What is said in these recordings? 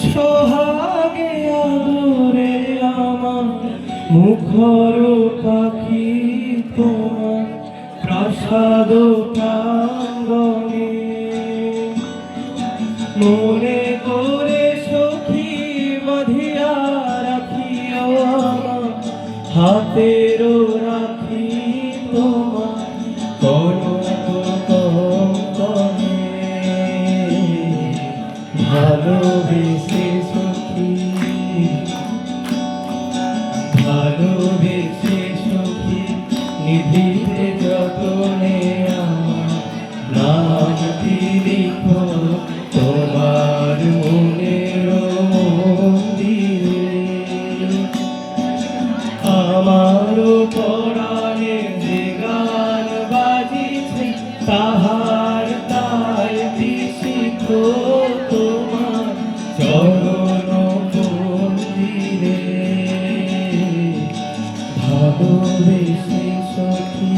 সোহাগে আদরে আমার মুখর পাখি তোমার প্রাসাদ প্রাঙ্গণে মনে করে সখী বাঁধিয়া রাখিও আমার হাতের রাখি তোমার ভালোবেসে সখী ভালোবেসে সখী নিধিতে যতনে আমার নামটি লিখো তোমার মনের মন্দিরে আমারও পরাণে যে গান বাজিছে তাহার তাই বিশিখ তোমার চরণ মন্দিরে ভালোবেসে সখী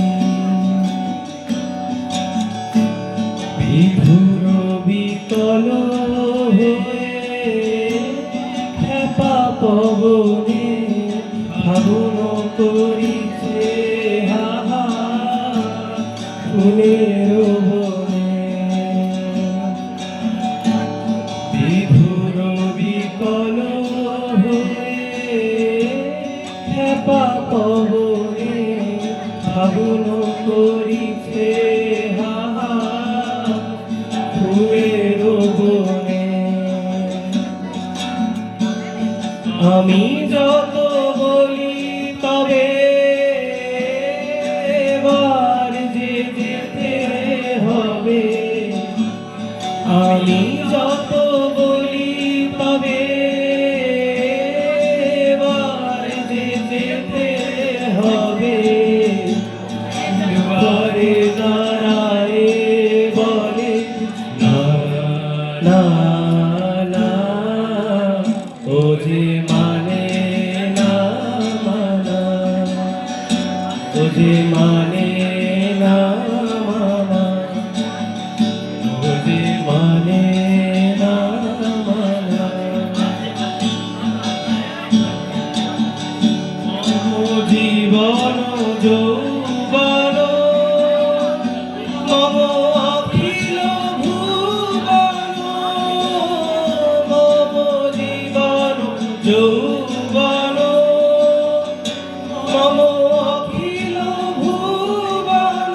বিধুর বিকল হয়ে খেপা পবনে ফাগুন করিছে হাহা ফুলের বনে বিধুর বিকল হয়ে খেপা পবনে ফাগুন করিছে হাহা ফুলের বনে আমি যত বলি তবে এবার যে যেতে হবে আমি যত বলি তবে এবার যে যেতে হবে দুয়ারে দাঁড়ায় বলে না না না ও যে মানে না মানা ও যে মানে না মানা ও যে মানে না মানা ও জীবন যৌবন মম অখিল ভুবন মম জীবন যৌবন মম অখিল ভুবন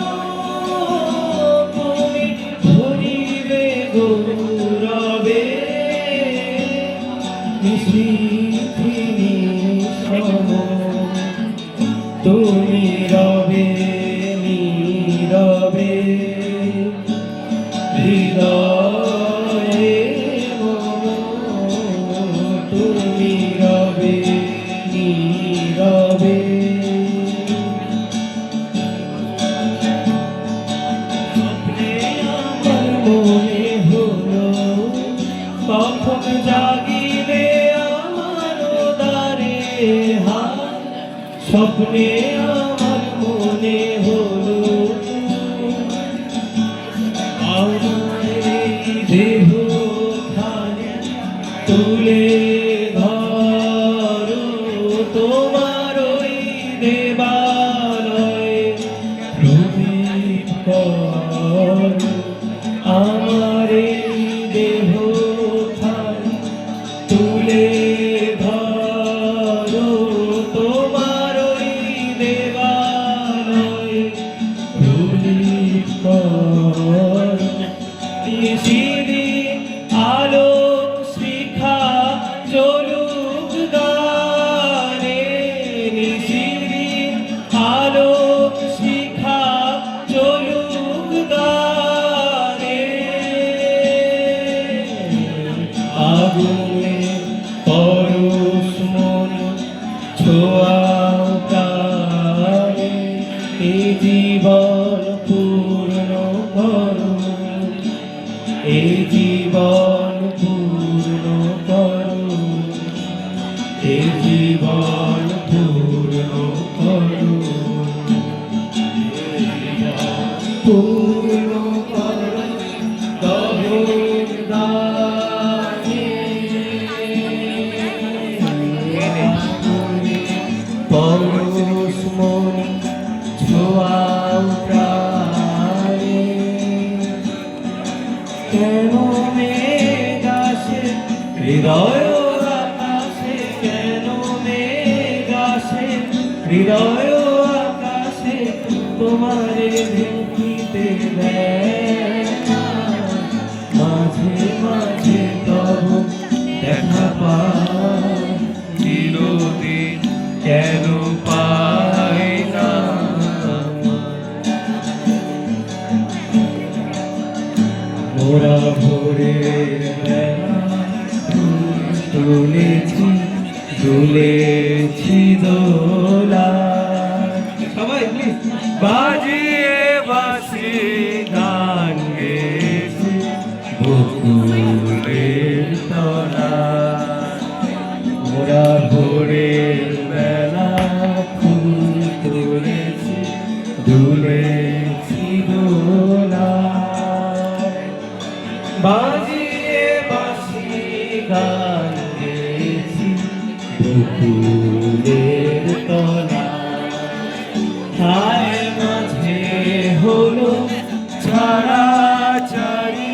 তুমি ধরিবে গৌরবে নিশিথিনী সম তুমি রবে নীরবে হৃদয়ে তুমি রবে নীরবে স্বপ্নে আমার মনে হলো কখন জাগিলে আমার দ্বারে হাত স্বপ্নে আমার মনে হলো আমার দেহ খানে তুলে ধরো তোমার ওই দেবালয়ে প্রদীপ করো আমার এই দেহ খানে তুলে ধরো তোমার ওই দেবালয়ে প্রদীপ করো নিশিদিন আলো শিখা জ্বলুক গানে নিশিদিন আলো শিখা জ্বলুক গানে আগুনে পরশ মন ছোঁয়াও প্রাণে এই জীবন পূর্ণ করো এই জীবন পূর্ণ করো এই জীবন পূর্ণ করো পূর্ণ করো দহন মেঘ আসে হৃদয় আকাশে, কেন মেঘ আসে হৃদয় আকাশে, তোমারে দেখিতে দেয় না। মাঝে মাঝে তব দেখা পাই, চিরদিন কেন পাই না। মোরা ভোরের বেলা তুলেছি দুলেছি দোলা, সবাই প্লিজ বাজিয়ে বাসি গান গেছি বকুলের তলা। মোরা ভোরের বেলা ফুল তুলেছি দুলেছি দোলা, বাজিয়ে বাসি গান গেছি বকুলের তলা। হায় মাঝে হলো ছাড়াছাড়ি,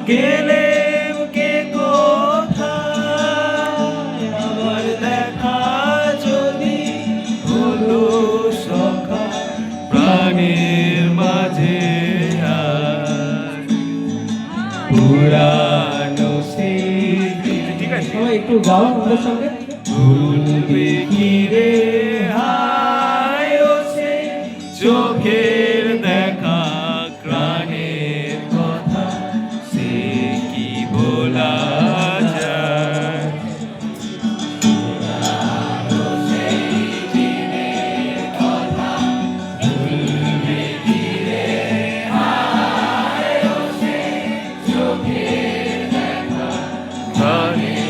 গেলে কে কোথায়, আবার দেখা যদি হলো সখা প্রাণের মাঝে আজ। পুরানো স্মৃতি, ঠিক আছে সবাই একটু গাও আমাদের সঙ্গে। ভুলবে কি রে হায় ও সে চোখের দেখা, প্রাণের কথা সে কি বলা যায়। পুরানো সেই দিনের কথা ভুলবে কি রে হায় ও সে চোখের দেখা, প্রাণের